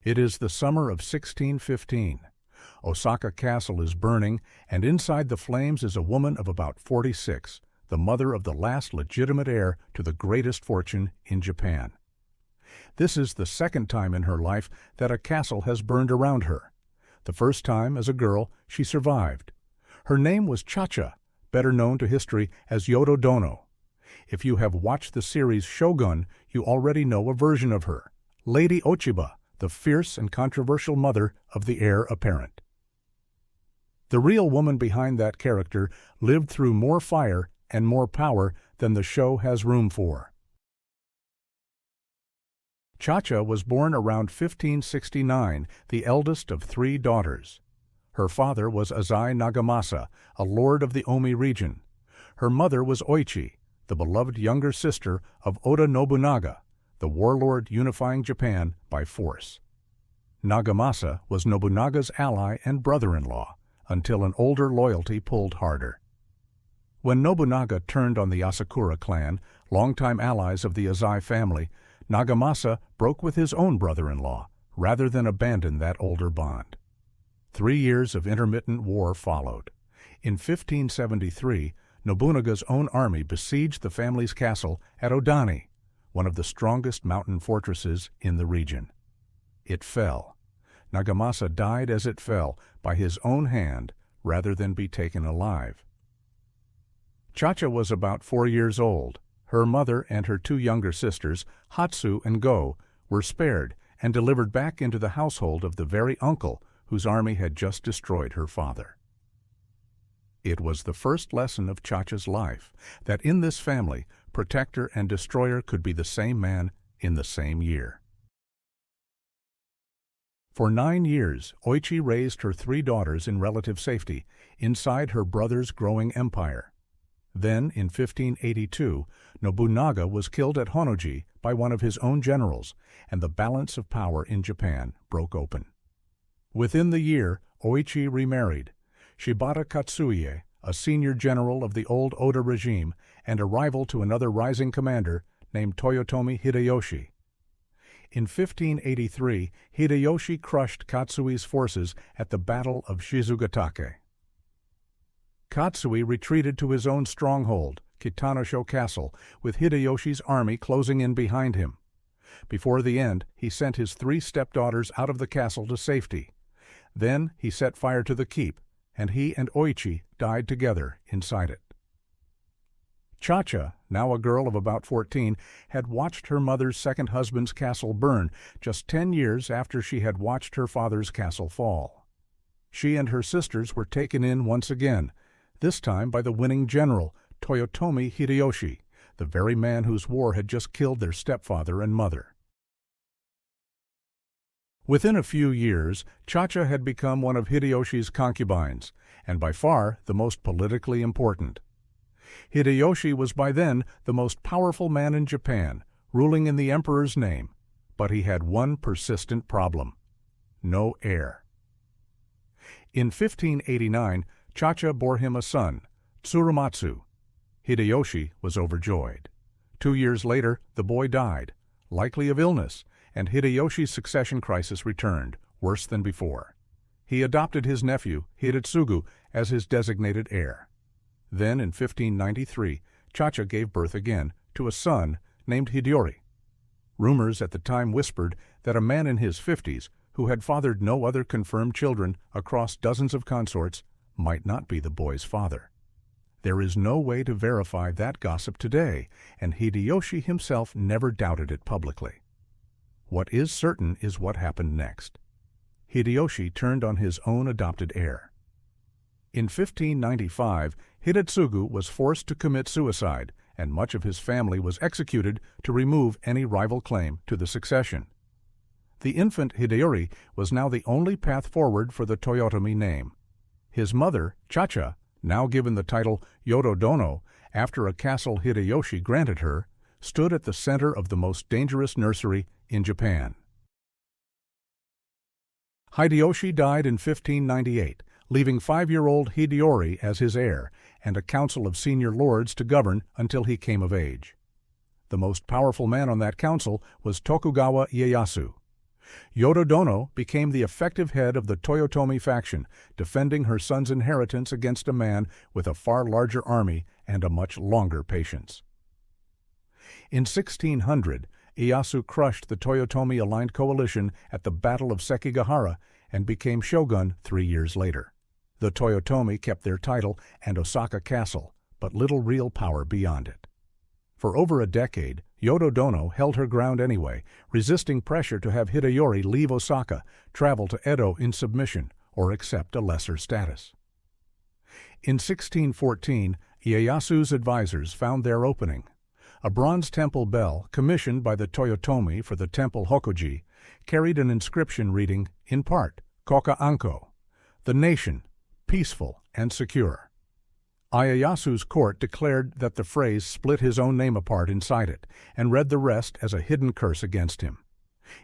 It is the summer of 1615. Osaka Castle is burning, and inside the flames is a woman of about 46, the mother of the last legitimate heir to the greatest fortune in Japan. This is the second time in her life that a castle has burned around her. The first time, as a girl, she survived. Her name was Chacha, better known to history as Yodo-dono. If you have watched the series Shogun, you already know a version of her, Lady Ochiba, the fierce and controversial mother of the heir apparent. The real woman behind that character lived through more fire and more power than the show has room for. Chacha was born around 1569, the eldest of 3 daughters. Her father was Azai Nagamasa, a lord of the Omi region. Her mother was Oichi, the beloved younger sister of Oda Nobunaga, the warlord unifying Japan by force. Nagamasa was Nobunaga's ally and brother-in-law, until an older loyalty pulled harder. When Nobunaga turned on the Asakura clan, longtime allies of the Azai family, Nagamasa broke with his own brother-in-law, rather than abandon that older bond. 3 years of intermittent war followed. In 1573, Nobunaga's own army besieged the family's castle at Odani, one of the strongest mountain fortresses in the region. It fell. Nagamasa died as it fell, by his own hand, rather than be taken alive. Chacha was about 4 years old. Her mother and her 2 younger sisters, Hatsu and Go, were spared and delivered back into the household of the very uncle whose army had just destroyed her father. It was the first lesson of Chacha's life, that in this family, protector and destroyer could be the same man in the same year. For 9 years, Oichi raised her 3 daughters in relative safety, inside her brother's growing empire. Then, in 1582, Nobunaga was killed at Honnoji by one of his own generals, and the balance of power in Japan broke open. Within the year, Oichi remarried. Shibata Katsuie, a senior general of the old Oda regime and a rival to another rising commander named Toyotomi Hideyori. In 1583, Hideyoshi crushed Katsui's forces at the Battle of Shizugatake. Katsui retreated to his own stronghold, Kitanosho Castle, with Hideyoshi's army closing in behind him. Before the end, he sent his 3 stepdaughters out of the castle to safety. Then he set fire to the keep, and he and Oichi died together inside it. Chacha, now a girl of about 14, had watched her mother's second husband's castle burn just 10 years after she had watched her father's castle fall. She and her sisters were taken in once again, this time by the winning general, Toyotomi Hideyori, the very man whose war had just killed their stepfather and mother. Within a few years, Chacha had become one of Hideyoshi's concubines, and by far the most politically important. Hideyoshi was by then the most powerful man in Japan, ruling in the emperor's name, but he had one persistent problem: no heir. In 1589, Chacha bore him a son, Tsurumatsu. Hideyoshi was overjoyed. 2 years later, the boy died, likely of illness, and Hideyoshi's succession crisis returned, worse than before. He adopted his nephew, Hidetsugu, as his designated heir. Then, in 1593, Chacha gave birth again to a son named Hideyori. Rumors at the time whispered that a man in his 50s, who had fathered no other confirmed children across dozens of consorts, might not be the boy's father. There is no way to verify that gossip today, and Hideyoshi himself never doubted it publicly. What is certain is what happened next. Hideyoshi turned on his own adopted heir. In 1595, Hidetsugu was forced to commit suicide, and much of his family was executed to remove any rival claim to the succession. The infant Hideyori was now the only path forward for the Toyotomi name. His mother, Chacha, now given the title Yodo-dono after a castle Hideyoshi granted her, stood at the center of the most dangerous nursery in Japan. Hideyoshi died in 1598, leaving 5-year-old Hideyori as his heir and a council of senior lords to govern until he came of age. The most powerful man on that council was Tokugawa-era. Yodo-dono became the effective head of the Toyotomi faction, defending her son's inheritance against a man with a far larger army and a much longer patience. In 1600, Ieyasu crushed the Toyotomi-aligned coalition at the Battle of Sekigahara and became shogun 3 years later. The Toyotomi kept their title and Osaka Castle, but little real power beyond it. For over a decade, Yodo-dono held her ground anyway, resisting pressure to have Hideyori leave Osaka, travel to Edo in submission, or accept a lesser status. In 1614, Ieyasu's advisors found their opening. A bronze temple bell, commissioned by the Toyotomi for the temple Hokoji, carried an inscription reading, in part, Koka Anko, the nation, peaceful and secure. Ieyasu's court declared that the phrase split his own name apart inside it, and read the rest as a hidden curse against him.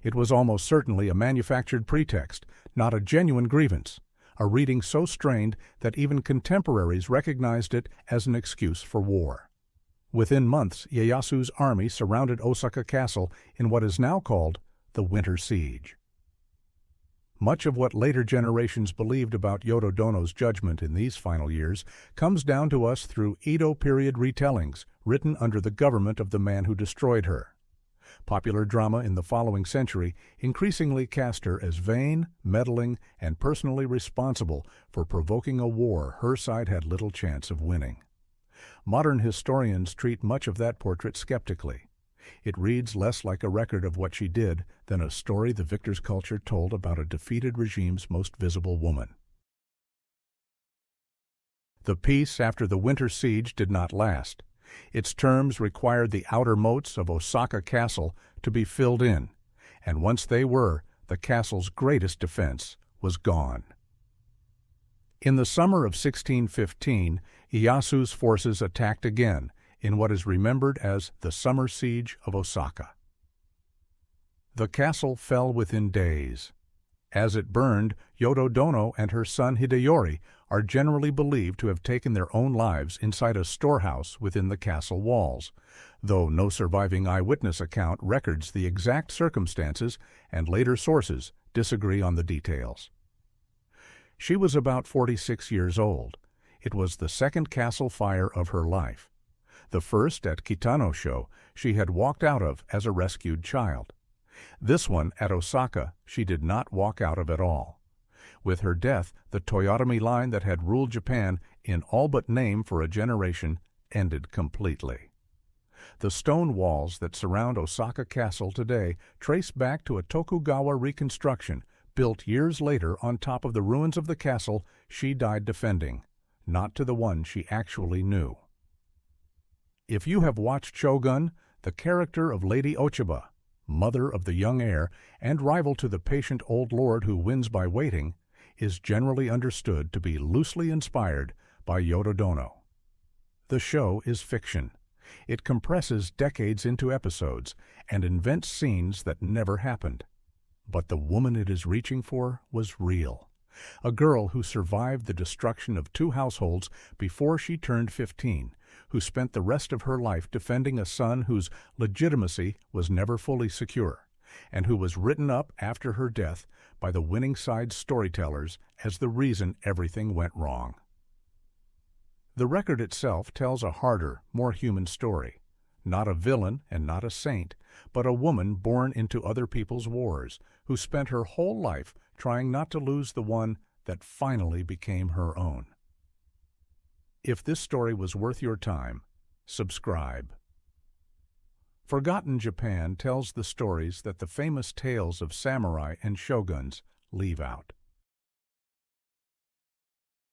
It was almost certainly a manufactured pretext, not a genuine grievance, a reading so strained that even contemporaries recognized it as an excuse for war. Within months, Ieyasu's army surrounded Osaka Castle in what is now called the Winter Siege. Much of what later generations believed about Yodo-dono's judgment in these final years comes down to us through Edo period retellings written under the government of the man who destroyed her. Popular drama in the following century increasingly cast her as vain, meddling, and personally responsible for provoking a war her side had little chance of winning. Modern historians treat much of that portrait skeptically. It reads less like a record of what she did than a story the victor's culture told about a defeated regime's most visible woman. The peace after the winter siege did not last. Its terms required the outer moats of Osaka Castle to be filled in, and once they were, the castle's greatest defense was gone. In the summer of 1615, Ieyasu's forces attacked again, in what is remembered as the Summer Siege of Osaka. The castle fell within days. As it burned, Yodo-dono and her son Hideyori are generally believed to have taken their own lives inside a storehouse within the castle walls, though no surviving eyewitness account records the exact circumstances and later sources disagree on the details. She was about 46 years old. It was the second castle fire of her life. The first, at Kitanosho, she had walked out of as a rescued child. This one, at Osaka, she did not walk out of at all. With her death, the Toyotomi line that had ruled Japan in all but name for a generation ended completely. The stone walls that surround Osaka Castle today trace back to a Tokugawa reconstruction built years later on top of the ruins of the castle she died defending, not to the one she actually knew. If you have watched Shogun, the character of Lady Ochiba, mother of the young heir and rival to the patient old lord who wins by waiting, is generally understood to be loosely inspired by Yodo-dono. The show is fiction. It compresses decades into episodes and invents scenes that never happened. But the woman it is reaching for was real. A girl who survived the destruction of 2 households before she turned 15, who spent the rest of her life defending a son whose legitimacy was never fully secure, and who was written up after her death by the winning side's storytellers as the reason everything went wrong. The record itself tells a harder, more human story. Not a villain and not a saint, but a woman born into other people's wars, who spent her whole life trying not to lose the one that finally became her own. If this story was worth your time, subscribe. Forgotten Japan tells the stories that the famous tales of samurai and shoguns leave out.